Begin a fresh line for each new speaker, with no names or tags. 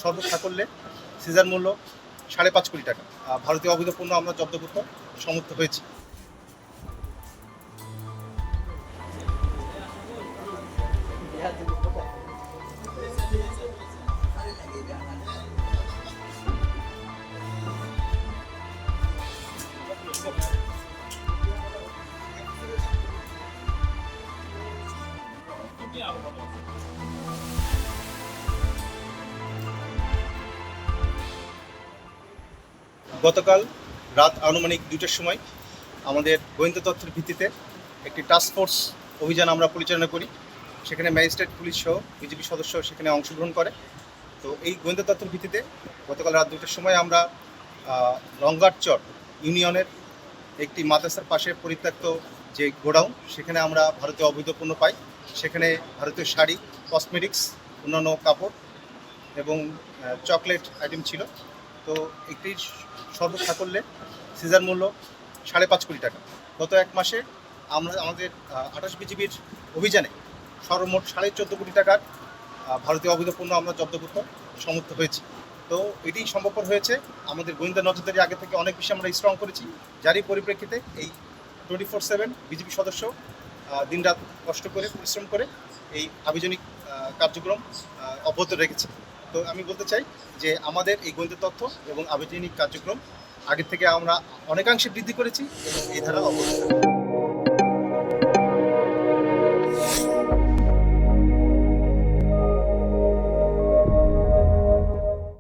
সর্বসাকল্যে caesar মূল্য 5.5 কোটি টাকা ভারতীয় অবৈধ পণ্য আমরা জব্দ করতে সমর্থ হয়েছি। গতকাল রাত আনুমানিক 2টার সময় আমাদের গোয়েন্দা তথ্যের ভিত্তিতে একটি টাস্ক ফোর্স অভিযান আমরা পরিচালনা করি। সেখানে ম্যাজিস্ট্রেট পুলিশ সহ বিজেপি সদস্য সেখানে অংশগ্রহণ করে। তো এই গোয়েন্দা তথ্যের ভিত্তিতে গতকাল রাত 2টার সময় আমরা রঙ্গারচর ইউনিয়নের একটি মাদ্রাসার পাশে পরিত্যক্ত যে গোডাউন, সেখানে আমরা ভারতীয় অবৈধ পণ্য পাই। সেখানে ভারতীয় শাড়ি, কসমেটিক্স, অন্যান্য কাপড় এবং চকলেট আইটেম ছিল। তো একটির সর্বসাকল্যে সিজার মূল্য 5.5 কোটি টাকা। গত এক মাসে আমরা আমাদের 28 বিজিবির অভিযানে সর্বমোট 14.5 কোটি টাকার ভারতীয় অবৈধ পণ্য আমরা জব্দ করতে সমর্থ হয়েছি। তো এটি সম্ভবপর হয়েছে আমাদের গোয়েন্দা নজরদারি আগে থেকে অনেক বেশি আমরা স্ট্রং করেছি, যারই পরিপ্রেক্ষিতে এই 24/7 বিজিবি সদস্য দিনরাত কষ্ট করে পরিশ্রম করে এই আভিযানিক কার্যক্রম অব্যাহত রেখেছে। তো আমি বলতে চাই যে আমাদের এই গোয়েন্দা তথ্য এবং আভিযানিক কার্যক্রম আগের থেকে আমরা অনেকাংশে বৃদ্ধি করেছি এবং এই ধারা অব্যাহত থাকবে।